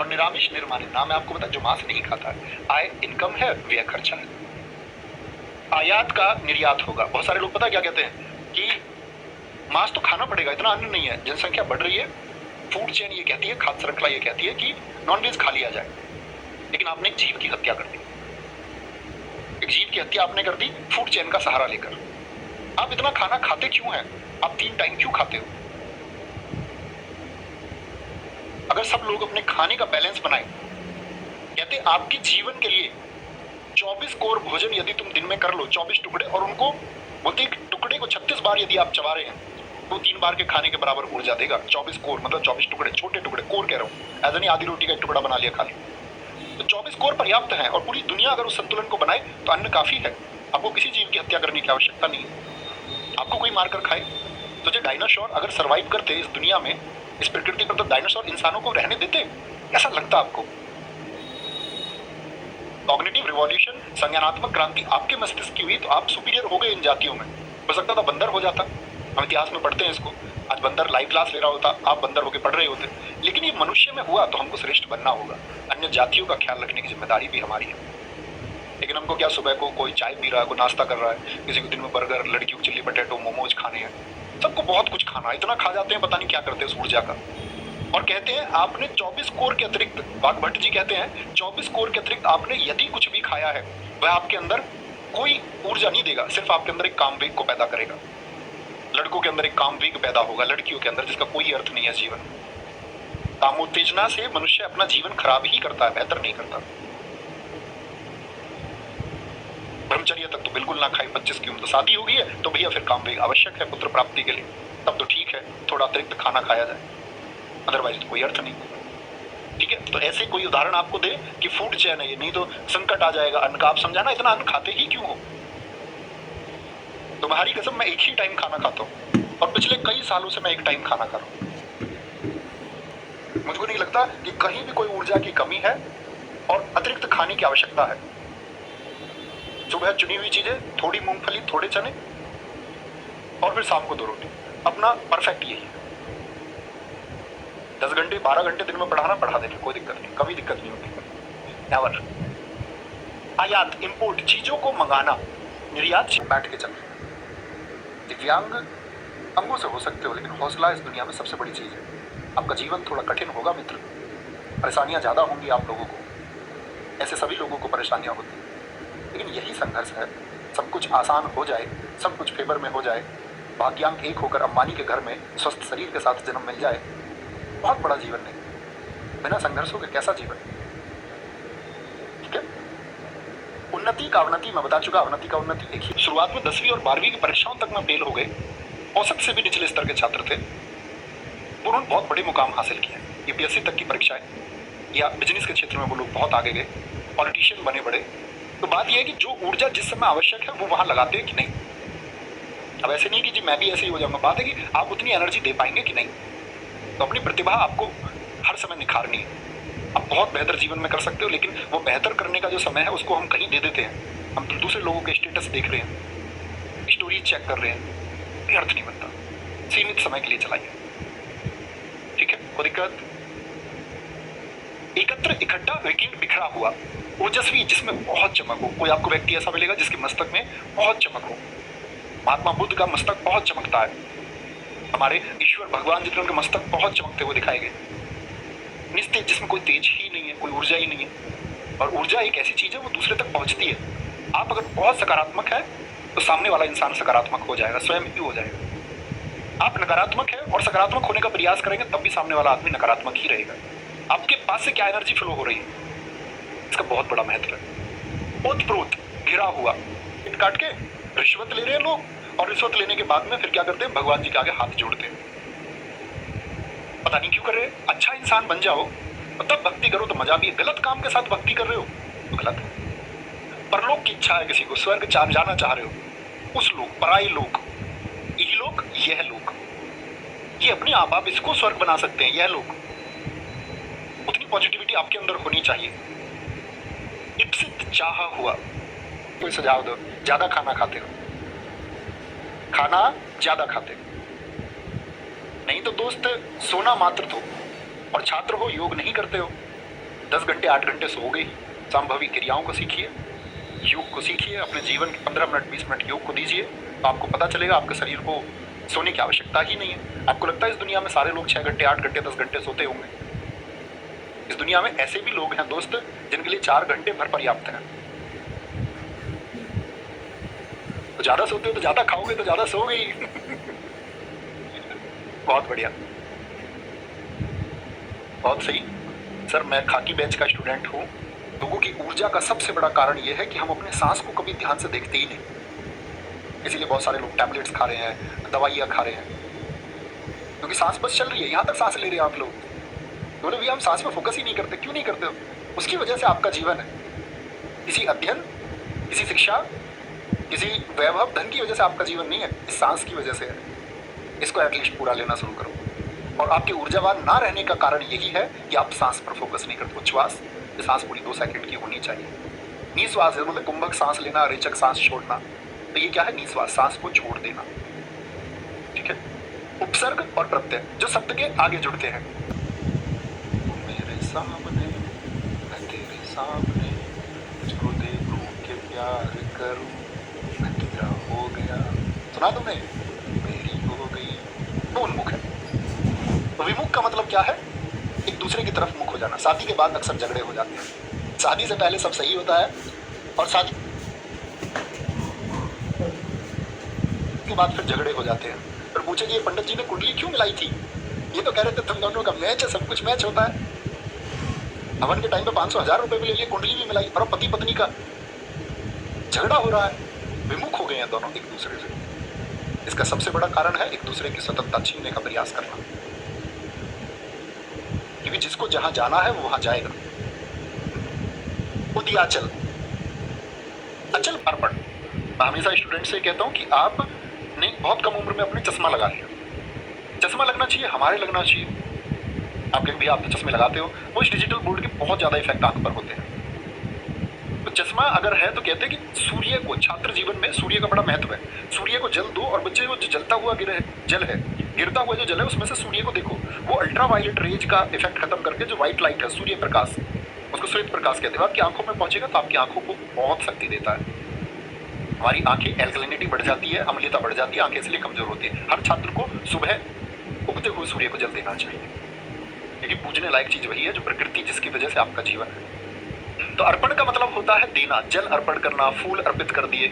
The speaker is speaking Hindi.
और निरामिष निर्मानित, नाम है आपको पता, जो मांस नहीं खाता है। आय इनकम है, व्यय खर्चा है। आयात का निर्यात होगा। बहुत सारे लोग पता क्या कहते हैं कि मांस तो खाना पड़ेगा, इतना अन्न नहीं है, जनसंख्या बढ़ रही है, फूड चेन ये कहती है, खाद्य श्रृंखला ये कहती है कि नॉनवेज खा लिया जाए, लेकिन आपने एक जीव की हत्या कर दी। एक जीव की हत्या आपने कर दी फूड चेन का सहारा लेकर। आप इतना खाना खाते क्यों हैं? आप 3 टाइम क्यों खाते हो? अगर सब लोग अपने खाने का बैलेंस बनाए, कहते आपके जीवन के लिए 24 कोर भोजन यदि तुम दिन में कर लो, 24 टुकड़े, और उनको बोलते टुकड़े को 36 बार यदि आप चबा रहे हैं तो 3 बार के खाने के बराबर ऊर्जा देगा। 24 कोर मतलब 24 टुकड़े, छोटे टुकड़े, कोर कह रहा हूँ, ऐसा नहीं आधी रोटी का एक टुकड़ा बना लिया खा लिया। तो 24 कोर पर्याप्त है, और पूरी दुनिया अगर उस संतुलन को बनाए तो अन्न काफी है। आपको किसी जीव की हत्या करने की आवश्यकता नहीं है। आपको कोई मारकर खाए तो जो डायनासोर अगर सर्वाइव करते इस दुनिया में, इस प्रकृति पर, तो डायनासोर इंसानों को रहने देते? ऐसा लगता आपको? कॉग्निटिव रिवॉल्यूशन, संज्ञानात्मक क्रांति आपके मस्तिष्क की हुई तो आप सुपीरियर हो गए इन जातियों में। हो सकता था बंदर हो जाता, हम इतिहास में पढ़ते हैं इसको। आज बंदर लाइव क्लास ले रहा होता, आप बंदर होकर पढ़ रहे होते, लेकिन ये मनुष्य में हुआ तो हमको श्रेष्ठ बनना होगा। अन्य जातियों का ख्याल रखने की जिम्मेदारी भी हमारी है। लेकिन हमको क्या, सुबह को कोई चाय पी रहा है, कोई नाश्ता कर रहा है, किसी को दिन में बर्गर, लड़कियों को चिल्ली पटेटो, मोमोज खाने हैं, सबको बहुत कुछ खाना है, इतना खा जाते हैं पता नहीं क्या करते हैं उस ऊर्जा का। और कहते हैं आपने 24 कोर के अतिरिक्त, वाघभट्ट जी कहते हैं 24 कोर के अतिरिक्त आपने यदि कुछ भी खाया है वह आपके अंदर कोई ऊर्जा नहीं देगा, सिर्फ आपके अंदर एक कामवेग को पैदा करेगा। लड़कों के अंदर एक कामवेग पैदा होगा, लड़कियों के अंदर, जिसका कोई अर्थ नहीं है जीवन। कामोत्तेजना से मनुष्य अपना जीवन खराब ही करता है, बेहतर नहीं करता। ब्रह्मचर्य तक तो बिल्कुल ना खाए, 25 की उम्र, तो शादी हो गई है तो भैया फिर कामवेग आवश्यक है पुत्र प्राप्ति के लिए, तब तो ठीक है थोड़ा अतिरिक्त खाना खाया जाए, अदरवाइज तो कोई अर्थ नहीं। ठीक है, तो ऐसे कोई उदाहरण आपको दे कि फूड चेन है ये, नहीं तो संकट आ जाएगा अन्न का। आप समझाना इतना अन्न खाते ही क्यों हो? तुम्हारी कसम मैं एक ही टाइम खाना खाता हूँ, और पिछले कई सालों से मैं एक टाइम खाना खा रहा हूँ। मुझको नहीं लगता कि कहीं भी कोई ऊर्जा की कमी है और अतिरिक्त खाने की आवश्यकता है। सुबह चुनी हुई चीजें, थोड़ी मूंगफली, थोड़े चने, और फिर शाम को 2 रोटी, अपना परफेक्ट यही है। 10 घंटे 12 घंटे दिन में पढ़ाना, पढ़ा देंगे, कोई दिक्कत नहीं, कभी दिक्कत नहीं होती। नेवर। आयात, इंपोर्ट, चीजों को मंगाना, निर्यात से बैठ के चलना। दिव्यांग अंगों से हो सकते हो, लेकिन हौसला इस दुनिया में सबसे बड़ी चीज है। आपका जीवन थोड़ा कठिन होगा मित्र, परेशानियां ज्यादा होंगी आप लोगों को, ऐसे सभी लोगों को परेशानियां होती हैं, लेकिन यही संघर्ष है। सब कुछ आसान हो जाए, सब कुछ फेवर में हो जाए, भाग्यांक एक होकर अंबानी के घर में स्वस्थ शरीर के साथ जन्म मिल जाए, बहुत बड़ा जीवन नहीं। बिना संघर्षों के कैसा जीवन? ठीक है। उन्नति का अवनति मैं बता चुका, अवनति का उन्नति एक ही। शुरुआत में 10वीं और 12वीं की परीक्षाओं तक में फेल हो गए, औसत से भी निचले स्तर के छात्र थे, उन्होंने बहुत बड़े मुकाम हासिल किए। यूपीएससी तक की परीक्षाएं, या बिजनेस के क्षेत्र में वो लोग बहुत आगे गए, पॉलिटिशियन बने बड़े। तो बात यह है कि जो ऊर्जा जिस समय आवश्यक है वो वहां लगाते हैं कि नहीं। अब ऐसे नहीं कि जी मैं भी ऐसे ही हो जाऊंगा, बात है कि आप उतनी एनर्जी दे पाएंगे कि नहीं। तो अपनी प्रतिभा आपको हर समय निखारनी है। आप बहुत बेहतर जीवन में कर सकते हो, लेकिन वो बेहतर करने का जो समय है उसको हम कहीं दे देते हैं। हम दूसरे लोगों के स्टेटस देख रहे हैं, स्टोरी चेक कर रहे हैं, कोई अर्थ नहीं बनता। सीमित समय के लिए चलाइए, ठीक है, कोई दिक्कत। एकत्र, इकट्ठा, विकीर्ण, बिखरा हुआ, ओजस्वी, जिसमें बहुत चमक हो। कोई आपको व्यक्ति ऐसा मिलेगा जिसके मस्तक में बहुत चमक हो। महात्मा बुद्ध का मस्तक बहुत चमकता है, हमारे ईश्वर भगवान जी के उनके मस्तक बहुत चमकते हुए दिखाए गए। निस्तेज, जिसमें कोई तेज ही नहीं है, कोई ऊर्जा ही नहीं है। और ऊर्जा एक ऐसी चीज है वो दूसरे तक पहुंचती है। आप अगर बहुत सकारात्मक है तो सामने वाला इंसान सकारात्मक हो जाएगा, स्वयं ही हो जाएगा। आप नकारात्मक है और सकारात्मक होने का प्रयास करेंगे तब भी सामने वाला आदमी नकारात्मक ही रहेगा। आपके पास से क्या एनर्जी फ्लो हो रही है, इसका बहुत बड़ा महत्व है। ओतप्रोत, घिरा हुआ, काट के रिश्वत ले रहे हैं लोग, और रिश्वत लेने के बाद में फिर क्या करते हैं, भगवान जी के आगे हाथ जोड़ते हैं। पता नहीं क्यों कर रहे हैं। अच्छा इंसान बन जाओ तब भक्ति करो तो मजा भी है। गलत काम के साथ भक्ति कर रहे हो तो गलत है। परलोक की इच्छा है किसी को, स्वर्ग जाना चाह रहे हो, उस लोक, पराई लोक, यही लोक, यह लोक, ये अपने आप इसको स्वर्ग बना सकते हैं, यह लोक। उतनी पॉजिटिविटी आपके अंदर होनी चाहिए। इप्सित, चाहा हुआ। कोई सुझाव दो। ज्यादा खाना खाते हो, खाना ज्यादा खाते हो, नहीं तो दोस्त सोना मात्र तो, और छात्र हो, योग नहीं करते हो, 10 घंटे 8 घंटे सो गई, संभवी क्रियाओं को सीखिए, योग को सीखिए, अपने जीवन के 15 मिनट 20 मिनट योग को दीजिए, तो आपको पता चलेगा आपके शरीर को सोने की आवश्यकता ही नहीं है। आपको लगता है इस दुनिया में सारे लोग 6 घंटे 8 घंटे 10 घंटे सोते होंगे? इस दुनिया में ऐसे भी लोग हैं दोस्त जिनके लिए 4 घंटे भर पर्याप्त है। तो ज्यादा सोते हो तो ज्यादा खाओगे तो ज्यादा सो गई। बहुत बढ़िया, बहुत सही। सर मैं खाकी बैच का स्टूडेंट हूँ। लोगों की ऊर्जा का सबसे बड़ा कारण यह है कि हम अपने सांस को कभी ध्यान से देखते ही नहीं, इसीलिए बहुत सारे लोग टैबलेट्स खा रहे हैं, दवाइयाँ खा रहे हैं, क्योंकि सांस बस चल रही है, यहाँ तक सांस ले रहे हैं आप लोग, बोले भैया हम सांस पे फोकस ही नहीं करते। क्यों नहीं करते हो? उसकी वजह से आपका जीवन है, किसी अध्ययन, किसी शिक्षा, किसी वैभव धन की वजह से आपका जीवन नहीं है, इस सांस की वजह से है। इसको एटलीस्ट पूरा लेना शुरू करो। और आपके ऊर्जावान ना रहने का कारण यही है कि आप सांस पर फोकस नहीं करते। उच्छ्वास, ये सांस पूरी 2 सेकंड की होनी चाहिए। निश्वास है मतलब कुंभक सांस लेना, रेचक सांस छोड़ना, तो ये क्या है? निश्वास, सांस को छोड़ देना, ठीक है। उपसर्ग और प्रत्यय जो शब्द के आगे जुड़ते हैं, मेरे सामने मैं तेरे सामने, तुझको देखूं के प्यार करूं, मैं तेरा हो गया, सुना तुमने? मेरी हो गई। तो उन्मुख है। तो विमुख का मतलब क्या है? एक दूसरे की तरफ मुख हो जाना। शादी के बाद अक्सर झगड़े हो जाते हैं। शादी से पहले सब सही होता है और शादी के बाद फिर झगड़े हो जाते हैं। फिर पूछे कि ये पंडित जी ने कुंडली क्यों मिलाई थी? ये तो कह रहे थे तुम दोनों का मैच है, सब कुछ मैच होता है। हवन के टाइम पे 500,000 रुपए भी ले लिए, कुंडली भी मिलाई, और पति पत्नी का झगड़ा हो रहा है। विमुख हो गए हैं दोनों एक दूसरे से। इसका सबसे बड़ा कारण है एक दूसरे की स्वतंत्रता छीनने का प्रयास करना, क्योंकि जिसको जहां जाना है वो वहां जाएगा। उदयाचल, अचल अर्पण। मैं हमेशा स्टूडेंट से कहता हूं कि आपने बहुत कम उम्र में अपने चश्मा लगा लिया। चश्मा लगना चाहिए, हमारे लगना चाहिए। आप कहेंगे भैया आप तो चश्मे लगाते हो, वो इस डिजिटल बोर्ड के बहुत ज्यादा इफेक्ट आंख पर होते हैं। तो चश्मा अगर है तो कहते हैं कि सूर्य को, छात्र जीवन में सूर्य का बड़ा महत्व है। सूर्य को जल दो और बच्चे वो जो जलता हुआ जल है, गिरता हुआ जो जल है उसमें से सूर्य को देखो, वो अल्ट्रा वायलेट रेज का इफेक्ट खत्म करके जो व्हाइट लाइट है, सूर्य प्रकाश, उसको श्वेत प्रकाश कहते हैं, आपकी आंखों में पहुंचेगा तो आपकी आंखों को बहुत शक्ति देता है। हमारी आंखें एल्कलिनिटी बढ़ जाती है, अम्लता बढ़ जाती है, आंखें इसलिए कमजोर होती है। हर छात्र को सुबह उगते हुए सूर्य को जल देना चाहिए, क्योंकि पूजने लायक चीज वही है जो प्रकृति, जिसकी वजह से आपका जीवन है। तो अर्पण का मतलब होता है देना, जल अर्पण करना, फूल अर्पित कर दिए,